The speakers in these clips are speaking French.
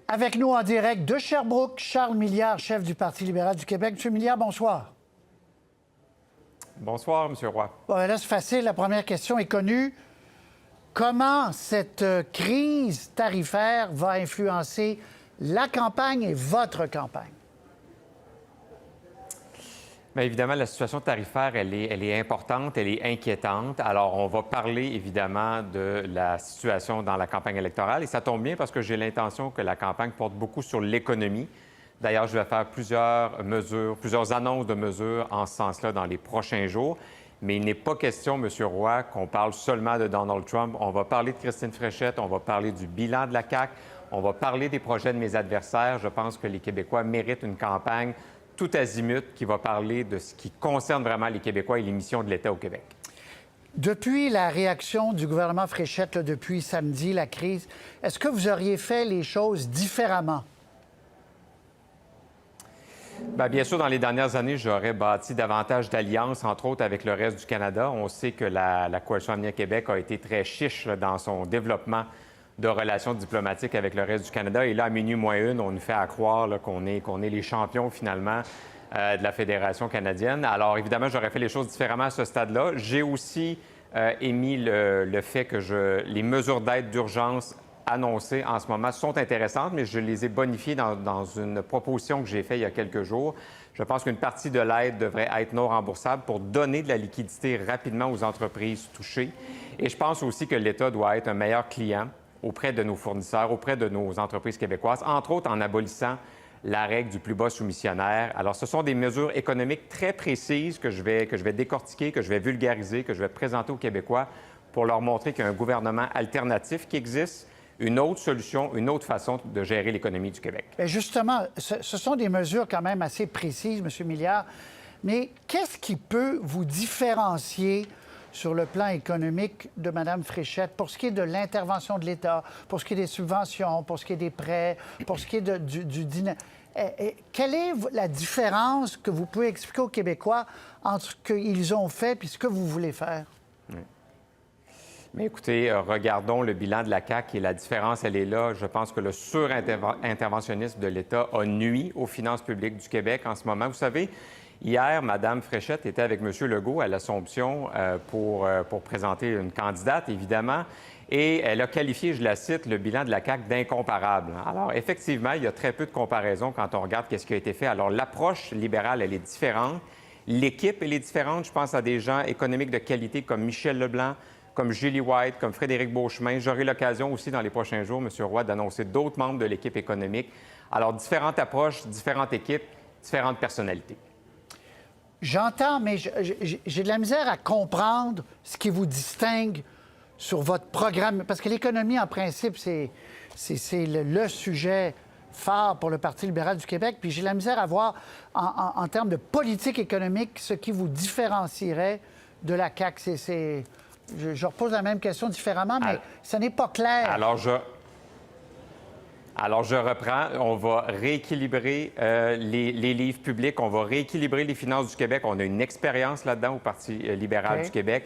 Avec nous en direct de Sherbrooke, Charles Milliard, chef du Parti libéral du Québec. Monsieur Milliard, bonsoir. Bonsoir, M. Roy. Bon, là, c'est facile. La première question est connue. Comment cette crise tarifaire va influencer la campagne et votre campagne? Bien, évidemment, la situation tarifaire, elle est importante, elle est inquiétante. Alors, on va parler évidemment de la situation dans la campagne électorale. Et ça tombe bien parce que j'ai l'intention que la campagne porte beaucoup sur l'économie. D'ailleurs, je vais faire plusieurs annonces de mesures en ce sens-là dans les prochains jours. Mais il n'est pas question, M. Roy, qu'on parle seulement de Donald Trump. On va parler de Christine Fréchette, on va parler du bilan de la CAQ, on va parler des projets de mes adversaires. Je pense que les Québécois méritent une campagne tout azimut qui va parler de ce qui concerne vraiment les Québécois et les missions de l'État au Québec. Depuis la réaction du gouvernement Fréchette, depuis samedi, la crise, est-ce que vous auriez fait les choses différemment? Bien sûr, dans les dernières années, j'aurais bâti davantage d'alliances, entre autres avec le reste du Canada. On sait que la Coalition Avenir Québec a été très chiche dans son développement de relations diplomatiques avec le reste du Canada. Et là, à minuit moins une, on nous fait à croire qu'on est les champions, finalement, de la Fédération canadienne. Alors, évidemment, j'aurais fait les choses différemment à ce stade-là. J'ai aussi émis le fait que les mesures d'aide d'urgence annoncées en ce moment sont intéressantes, mais je les ai bonifiées dans une proposition que j'ai faite il y a quelques jours. Je pense qu'une partie de l'aide devrait être non remboursable pour donner de la liquidité rapidement aux entreprises touchées. Et je pense aussi que l'État doit être un meilleur client auprès de nos fournisseurs, auprès de nos entreprises québécoises, entre autres en abolissant la règle du plus bas soumissionnaire. Alors, ce sont des mesures économiques très précises que je vais décortiquer, que je vais vulgariser, que je vais présenter aux Québécois pour leur montrer qu'il y a un gouvernement alternatif qui existe, une autre solution, une autre façon de gérer l'économie du Québec. Bien justement, ce sont des mesures quand même assez précises, M. Milliard, mais qu'est-ce qui peut vous différencier sur le plan économique de Mme Fréchette pour ce qui est de l'intervention de l'État, pour ce qui est des subventions, pour ce qui est des prêts, pour ce qui est du dîner? Quelle est la différence que vous pouvez expliquer aux Québécois entre ce qu'ils ont fait et ce que vous voulez faire? Oui. Mais écoutez, regardons le bilan de la CAQ et la différence, elle est là. Je pense que le surinterventionnisme de l'État a nui aux finances publiques du Québec en ce moment. Vous savez, hier, Mme Fréchette était avec M. Legault à l'Assomption pour présenter une candidate, évidemment, et elle a qualifié, je la cite, le bilan de la CAQ d'incomparable. Alors, effectivement, il y a très peu de comparaisons quand on regarde ce qui a été fait. Alors, l'approche libérale, elle est différente. L'équipe, elle est différente. Je pense à des gens économiques de qualité comme Michel Leblanc, comme Julie White, comme Frédéric Beauchemin. J'aurai l'occasion aussi dans les prochains jours, M. Roy, d'annoncer d'autres membres de l'équipe économique. Alors, différentes approches, différentes équipes, différentes personnalités. J'entends, mais j'ai de la misère à comprendre ce qui vous distingue sur votre programme. Parce que l'économie, en principe, c'est le sujet phare pour le Parti libéral du Québec. Puis j'ai de la misère à voir, en termes de politique économique, ce qui vous différencierait de la CAQ. Je repose la même question différemment, mais ce n'est pas clair. Alors, je reprends. On va rééquilibrer les livres publics. On va rééquilibrer les finances du Québec. On a une expérience là-dedans au Parti libéral du Québec.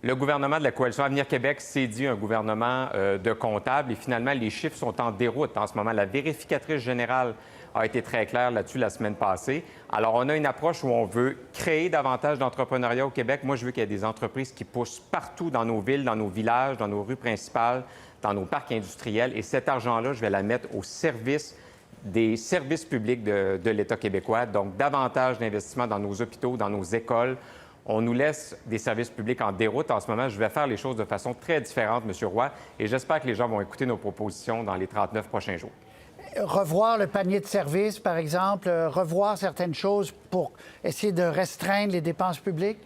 Le gouvernement de la Coalition Avenir Québec s'est dit un gouvernement de comptables. Et finalement, les chiffres sont en déroute en ce moment. La vérificatrice générale a été très claire là-dessus la semaine passée. Alors, on a une approche où on veut créer davantage d'entrepreneuriat au Québec. Moi, je veux qu'il y ait des entreprises qui poussent partout dans nos villes, dans nos villages, dans nos rues principales, dans nos parcs industriels. Et cet argent-là, je vais la mettre au service des services publics de l'État québécois. Donc, davantage d'investissements dans nos hôpitaux, dans nos écoles. On nous laisse des services publics en déroute en ce moment. Je vais faire les choses de façon très différente, M. Roy, et j'espère que les gens vont écouter nos propositions dans les 39 prochains jours. Revoir le panier de services, par exemple, revoir certaines choses pour essayer de restreindre les dépenses publiques?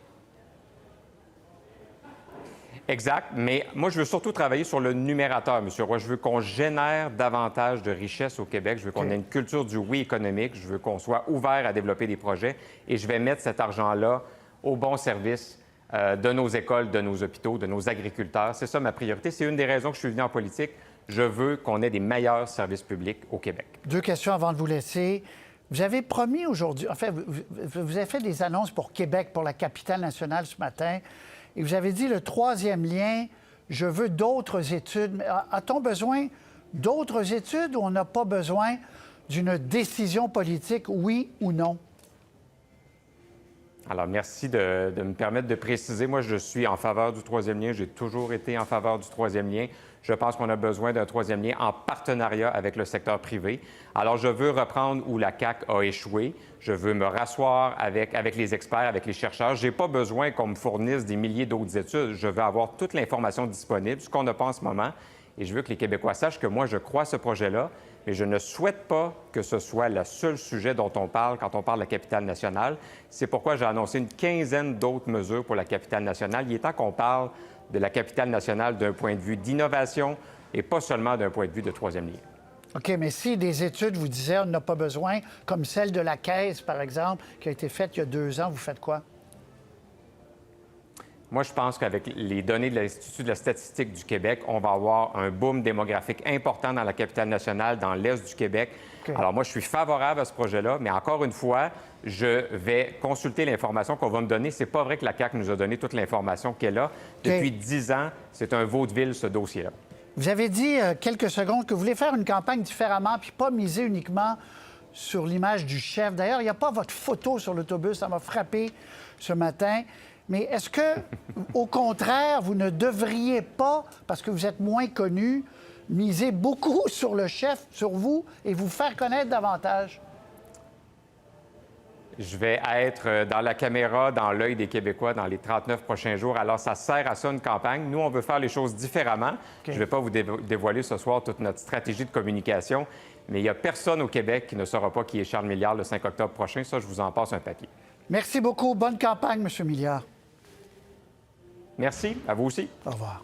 Exact, mais moi, je veux surtout travailler sur le numérateur, M. Roy. Je veux qu'on génère davantage de richesses au Québec. Je veux qu'on ait une culture du oui économique. Je veux qu'on soit ouvert à développer des projets. Et je vais mettre cet argent-là au bon service de nos écoles, de nos hôpitaux, de nos agriculteurs. C'est ça ma priorité. C'est une des raisons que je suis venu en politique. Je veux qu'on ait des meilleurs services publics au Québec. Deux questions avant de vous laisser. Vous avez promis aujourd'hui, en fait, vous avez fait des annonces pour Québec, pour la capitale nationale ce matin, et vous avez dit le troisième lien, je veux d'autres études. A-t-on besoin d'autres études ou on n'a pas besoin d'une décision politique, oui ou non? Alors, merci de me permettre de préciser. Moi, je suis en faveur du troisième lien. J'ai toujours été en faveur du troisième lien. Je pense qu'on a besoin d'un troisième lien en partenariat avec le secteur privé. Alors, je veux reprendre où la CAQ a échoué. Je veux me rasseoir avec les experts, avec les chercheurs. Je n'ai pas besoin qu'on me fournisse des milliers d'autres études. Je veux avoir toute l'information disponible, ce qu'on n'a pas en ce moment. Et je veux que les Québécois sachent que moi, je crois à ce projet-là, mais je ne souhaite pas que ce soit le seul sujet dont on parle quand on parle de la capitale nationale. C'est pourquoi j'ai annoncé une quinzaine d'autres mesures pour la capitale nationale. Il est temps qu'on parle de la capitale nationale d'un point de vue d'innovation et pas seulement d'un point de vue de troisième lien. OK, mais si des études vous disaient on n'a pas besoin, comme celle de la Caisse, par exemple, qui a été faite il y a 2 ans, vous faites quoi? Moi, je pense qu'avec les données de l'Institut de la statistique du Québec, on va avoir un boom démographique important dans la capitale nationale, dans l'est du Québec. OK. Alors moi, je suis favorable à ce projet-là, mais encore une fois, je vais consulter l'information qu'on va me donner. C'est pas vrai que la CAQ nous a donné toute l'information qu'elle a. Depuis 10 ans, c'est un vaudeville, ce dossier-là. Vous avez dit quelques secondes que vous voulez faire une campagne différemment puis pas miser uniquement sur l'image du chef. D'ailleurs, il n'y a pas votre photo sur l'autobus. Ça m'a frappé ce matin. Mais est-ce que, au contraire, vous ne devriez pas, parce que vous êtes moins connu, miser beaucoup sur le chef, sur vous, et vous faire connaître davantage? Je vais être dans la caméra, dans l'œil des Québécois dans les 39 prochains jours. Alors, ça sert à ça, une campagne. Nous, on veut faire les choses différemment. OK. Je ne vais pas vous dévoiler ce soir toute notre stratégie de communication, mais il n'y a personne au Québec qui ne saura pas qui est Charles Milliard le 5 octobre prochain. Ça, je vous en passe un papier. Merci beaucoup. Bonne campagne, M. Milliard. Merci. À vous aussi. Au revoir.